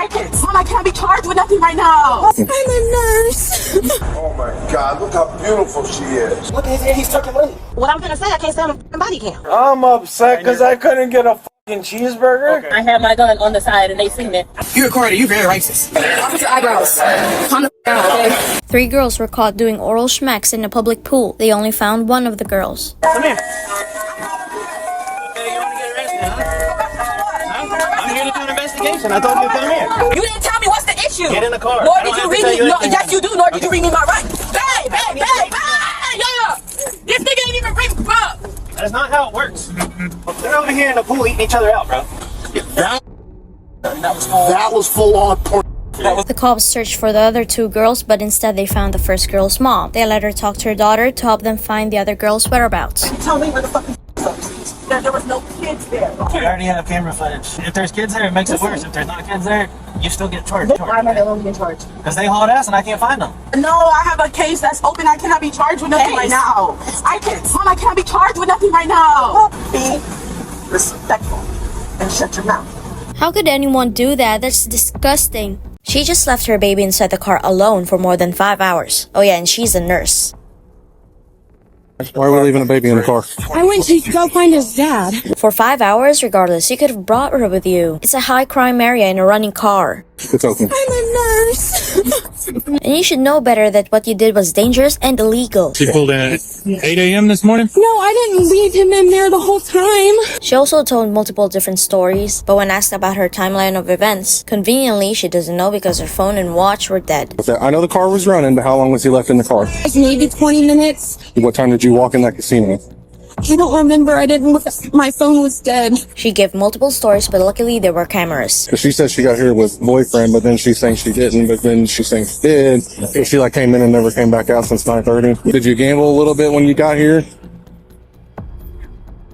can't. Mom, I can't be charged with nothing right now. I'm a nurse. Oh my God, look how beautiful she is. Look at him, he's tucking money. What I'm gonna say, I can't stand on body cam. I'm upset because I couldn't get a fucking cheeseburger. I had my gun on the side and they seen it. You recorded, you very racist. Look at your eyebrows. Calm the down, okay? 3 girls were caught doing oral schmacks in a public pool. They only found one of the girls. Come here. I'm here to do an investigation. I told you to come here. You didn't tell me what's the issue. Get in the car. Nor I did don't you have to read tell me. you No, anything. yes, you do. Nor did you read me my rights. Bang, bang, bang, bang. Yeah. This nigga ain't even bring up. That's not how it works. They're over here in the pool eating each other out, bro. That was full on porn. The cops searched for the other 2 girls, but instead they found the first girl's mom. They let her talk to her daughter to help them find the other girl's whereabouts. Tell me where the fucking there was no kids there. We already have camera footage. If there's kids there, it makes it worse. If there's not kids there, you still get charged. Why am I the only in charge? Because they hauled ass and I can't find them. No, I have a case that's open. I cannot be charged with nothing right now. I can't. Mom, I can't be charged with nothing right now. Be respectful and shut your mouth. How could anyone do that? That's disgusting. She just left her baby inside the car alone for more than 5 hours. Oh yeah, and she's a nurse. Why are we leaving a baby in the car? I went to go find his dad. For 5 hours, regardless, you could have brought her with you. It's a high crime area in a running car. It's open. I'm a nurse. And you should know better that what you did was dangerous and illegal. She pulled in at 8 a.m. this morning? No, I didn't leave him in there the whole time. She also told multiple different stories, but when asked about her timeline of events, conveniently she doesn't know because her phone and watch were dead. I know the car was running, but how long was he left in the car? Like maybe 20 minutes. What time did you walk in that casino? I don't remember. I didn't look. My phone was dead. She gave multiple stories, but luckily there were cameras. She said she got here with boyfriend, but then she's saying she didn't, but then she's saying she did. She came in and never came back out since 9:30. Did you gamble a little bit when you got here?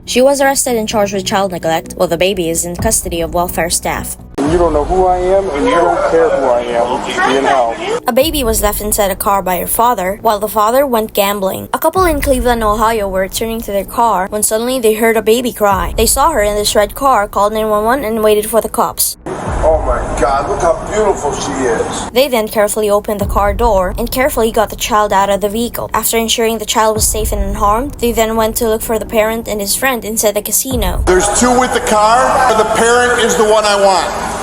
She was arrested and charged with child neglect, while the baby is in custody of welfare staff. You don't know who I am, and you don't care who I am. You know. A baby was left inside a car by her father, while the father went gambling. A couple in Cleveland, Ohio were returning to their car when suddenly they heard a baby cry. They saw her in this red car, called 911, and waited for the cops. Oh my God, look how beautiful she is. They then carefully opened the car door and carefully got the child out of the vehicle. After ensuring the child was safe and unharmed, they then went to look for the parent and his friend inside the casino. There's 2 with the car. The parent is the one I want.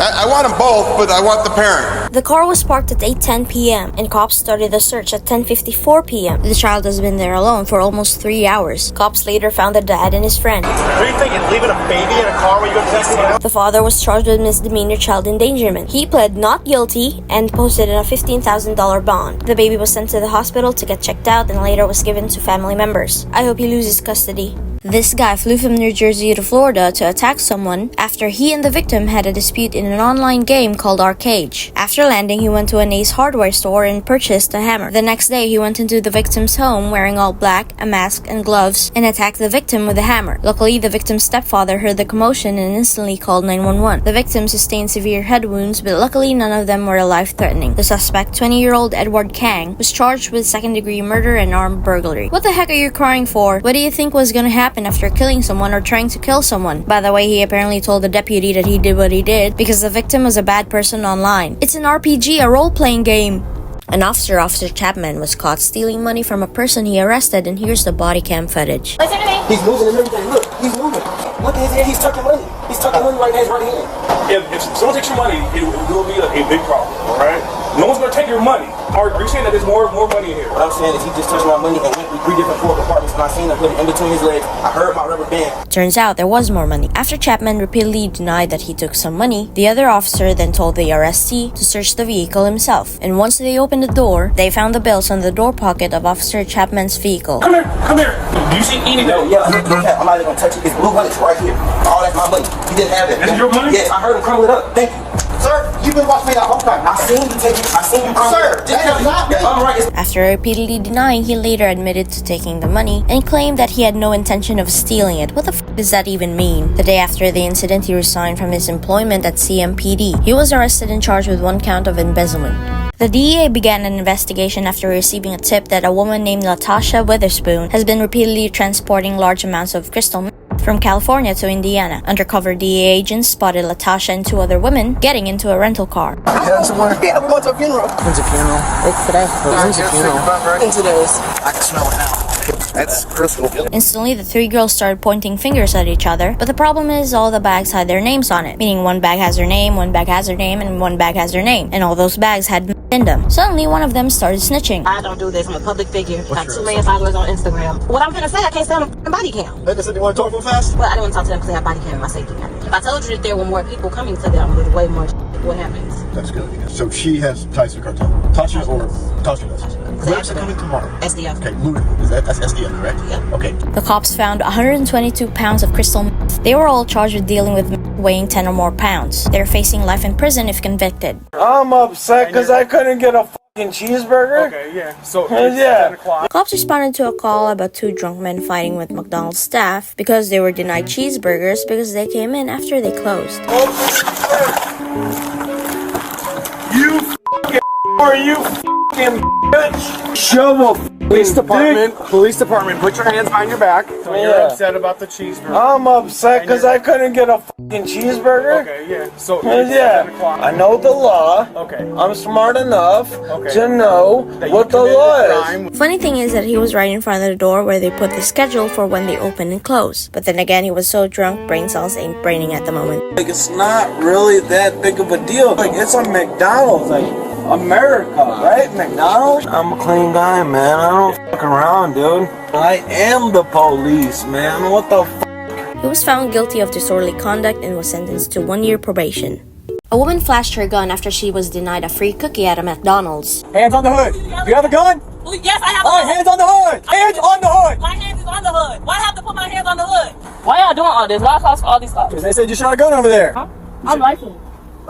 I want them both, but I want the parent. The car was parked at 8:10 p.m. and cops started the search at 10:54 p.m. The child has been there alone for almost 3 hours. Cops later found the dad and his friend. What are you thinking? Leaving a baby in a car when you go to Texas? The father was charged with misdemeanor child endangerment. He pled not guilty and posted a $15,000 bond. The baby was sent to the hospital to get checked out and later was given to family members. I hope he loses custody. This guy flew from New Jersey to Florida to attack someone after he and the victim had a dispute in an online game called Arcade. After landing, he went to an Ace hardware store and purchased a hammer. The next day, he went into the victim's home wearing all black, a mask, and gloves, and attacked the victim with a hammer. Luckily, the victim's stepfather heard the commotion and instantly called 911. The victim sustained severe head wounds, but luckily none of them were life-threatening. The suspect, 20-year-old Edward Kang, was charged with second-degree murder and armed burglary. What the heck are you crying for? What do you think was gonna happen after killing someone or trying to kill someone? By the way, he apparently told the deputy that he did what he did because the victim was a bad person online. It's an RPG, a role-playing game. An officer, Officer Chapman, was caught stealing money from a person he arrested, and here's the body cam footage. Listen to me. He's moving and everything. Look, he's moving. Look at his hand. He's tucking money. He's tucking money right in his right hand. If someone takes your money, it will be a big problem, all right? No one's going to take your money. Are you saying that there's more money in here? What I'm saying is he just touched my money and went through 3 different floor compartments, and I seen him put it in between his legs. I heard my rubber band. Turns out there was more money. After Chapman repeatedly denied that he took some money, the other officer then told the arrestee to search the vehicle himself. And once they opened the door, they found the bills on the door pocket of Officer Chapman's vehicle. Come here. Do you see anything? No, yeah, I'm not even gonna touch it. It's blue money right here. All that's my money. You didn't have that. This is your money? Yes, I heard him crumble it up. Thank you. Sir, you've been watching me that whole time. I seen you take it. I seen you crumble it up. Sir, that is not me. All right. After repeatedly denying, he later admitted to taking the money and claimed that he had no intention of stealing it. What the f does that even mean? The day after the incident, he resigned from his employment at CMPD. He was arrested and charged with 1 count of embezzlement. The DEA began an investigation after receiving a tip that a woman named Latasha Witherspoon has been repeatedly transporting large amounts of crystal meth From California to Indiana, undercover DEA agents spotted Latasha and 2 other women getting into a rental car. Yeah, somewhere. Yeah, we're going to a funeral. When's the funeral? It's today. When's the funeral? In today's. I can smell it now. That's crystal. Instantly, the 3 girls started pointing fingers at each other, but the problem is all the bags had their names on it, meaning one bag has their name, one bag has their name, and one bag has their name, and all those bags had in them. Suddenly, one of them started snitching. I don't do this. I'm a public figure. I have 2 million followers on Instagram. What I'm gonna say, I can't say I'm a body cam. They just said you want to talk real fast? Well, I don't want to talk to them because they have body cam in my safety net. If I told you that there were more people coming to them with way more, what happens? That's good. So she has ties to the cartel. Tasha or Tasha does? Who's actually coming tomorrow? SDF. Okay, Moody. That's SDF, correct? Yeah. Okay. The cops found 122 pounds of crystal meth. They were all charged with dealing with meth weighing 10 or more pounds. They're facing life in prison if convicted. I'm upset because I couldn't get a fucking cheeseburger. Okay, yeah. So Yeah. it's 10 o'clock. Cops responded to a call about 2 drunk men fighting with McDonald staff because they were denied cheeseburgers because they came in after they closed. You fucking or you fucking bitch. Shovel. Police department, put your hands behind your back. So you're upset about the cheeseburger. I'm upset because I couldn't get a fucking cheeseburger. Okay, yeah. So it's 10 Yeah. o'clock. I know the law. Okay. I'm smart enough Okay. to know That you what the committed law a is. crime. Funny thing is that he was right in front of the door where they put the schedule for when they open and close. But then again, he was so drunk, brain cells ain't braining at the moment. Like, it's not really that big of a deal. Like, it's a McDonald's. Like, America, right? McDonald's? I'm a clean guy, man. I don't fuck around, dude. I am the police, man. What the f? He was found guilty of disorderly conduct and was sentenced to 1 year probation. A woman flashed her gun after she was denied a free cookie at a McDonald's. Hands on the hood. You have a gun? Yes, I have. All right, hands on the hood. Hands on the hood. My hands is on the hood. Why I have to put my hands on the hood? Why y'all doing all this? Why cost all these cops? They said you shot a gun over there. I'm licensed.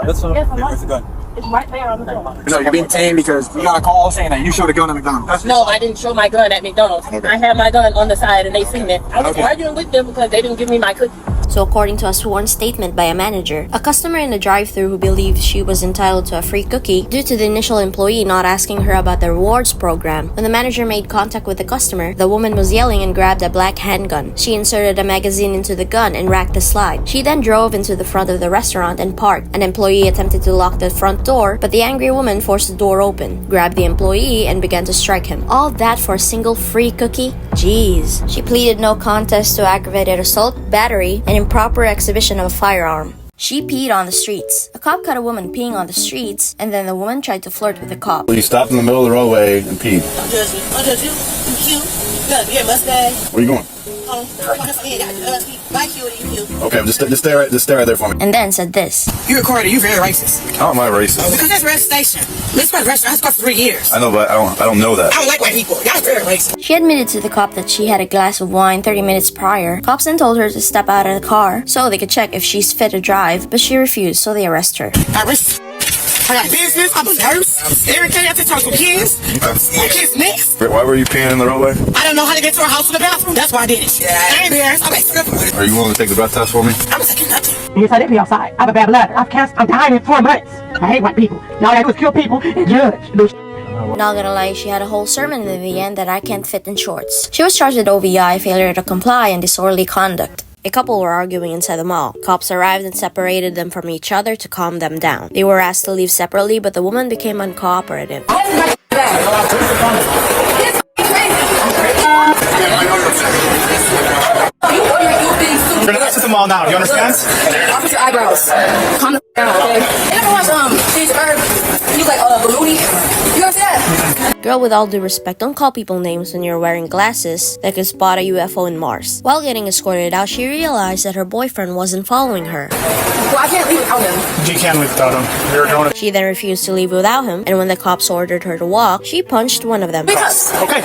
That's fine. Yes, I'm Where's the licensed. gun? It's right there on the door. No, you're being tame because you got a call saying that you showed a gun at McDonald's. No, I didn't show my gun at McDonald's. I had my gun on the side and they seen it. I was Okay. arguing with them because they didn't give me my cookie. So according to a sworn statement by a manager, a customer in the drive-thru who believed she was entitled to a free cookie due to the initial employee not asking her about the rewards program. When the manager made contact with the customer, the woman was yelling and grabbed a black handgun. She inserted a magazine into the gun and racked the slide. She then drove into the front of the restaurant and parked. An employee attempted to lock the front door, but the angry woman forced the door open, grabbed the employee, and began to strike him. All that for a single free cookie? Jeez. She pleaded no contest to aggravated assault, battery, and improper exhibition of a firearm. She peed on the streets. A cop caught a woman peeing on the streets, and then the woman tried to flirt with the cop. You stopped in the middle of the roadway and peed. Don't judge me. Don't judge you. You cute. You got a beard mustache. Where you going? Okay, just stay right there for me. And then said this. You recorded. You very racist. How am I racist? Because that's red station. This was restaurant. That's for 3 years. I know, but I don't know that. I don't like white people. Y'all very racist. She admitted to the cop that she had a glass of wine 30 minutes prior. Cops then told her to step out of the car so they could check if she's fit to drive, but she refused, so they arrest her. I got business. I'm a nurse. Everything. I have to talk to kids. My kids next. Why were you peeing in the roadway? I don't know how to get to our house from the bathroom. That's why I did it. I ain't embarrassed. I'm like, Are you willing to take the breath test for me? I'm taking nothing. Yes, I did be outside. I have a bad bladder. I've cancer. I'm dying in 4 months. I hate white people. Y'all gotta do is kill people and judge. Not gonna lie, she had a whole sermon in the end that I can't fit in shorts. She was charged with OVI, failure to comply, and disorderly conduct. A couple were arguing inside the mall. Cops arrived and separated them from each other to calm them down. They were asked to leave separately, but the woman became uncooperative. We're gonna to the mall now. Do you understand? Off your eyebrows. Calm down, okay? You ever watch Steve Irv? He's like Balloony. You understand? Girl, with all due respect, don't call people names when you're wearing glasses that could spot a UFO in Mars. While getting escorted out, she realized that her boyfriend wasn't following her. Well, I can't leave without him. You can't leave without him. You're doing it. She then refused to leave without him, and when the cops ordered her to walk, she punched one of them. Because. Okay.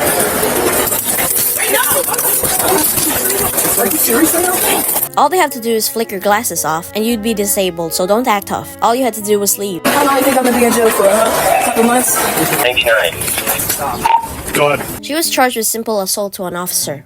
Are you serious right now? All they have to do is flick your glasses off, and you'd be disabled, so don't act tough. All you had to do was leave. How long do you think I'm gonna be in jail for, huh? Couple months? 99. Go ahead. She was charged with simple assault to an officer.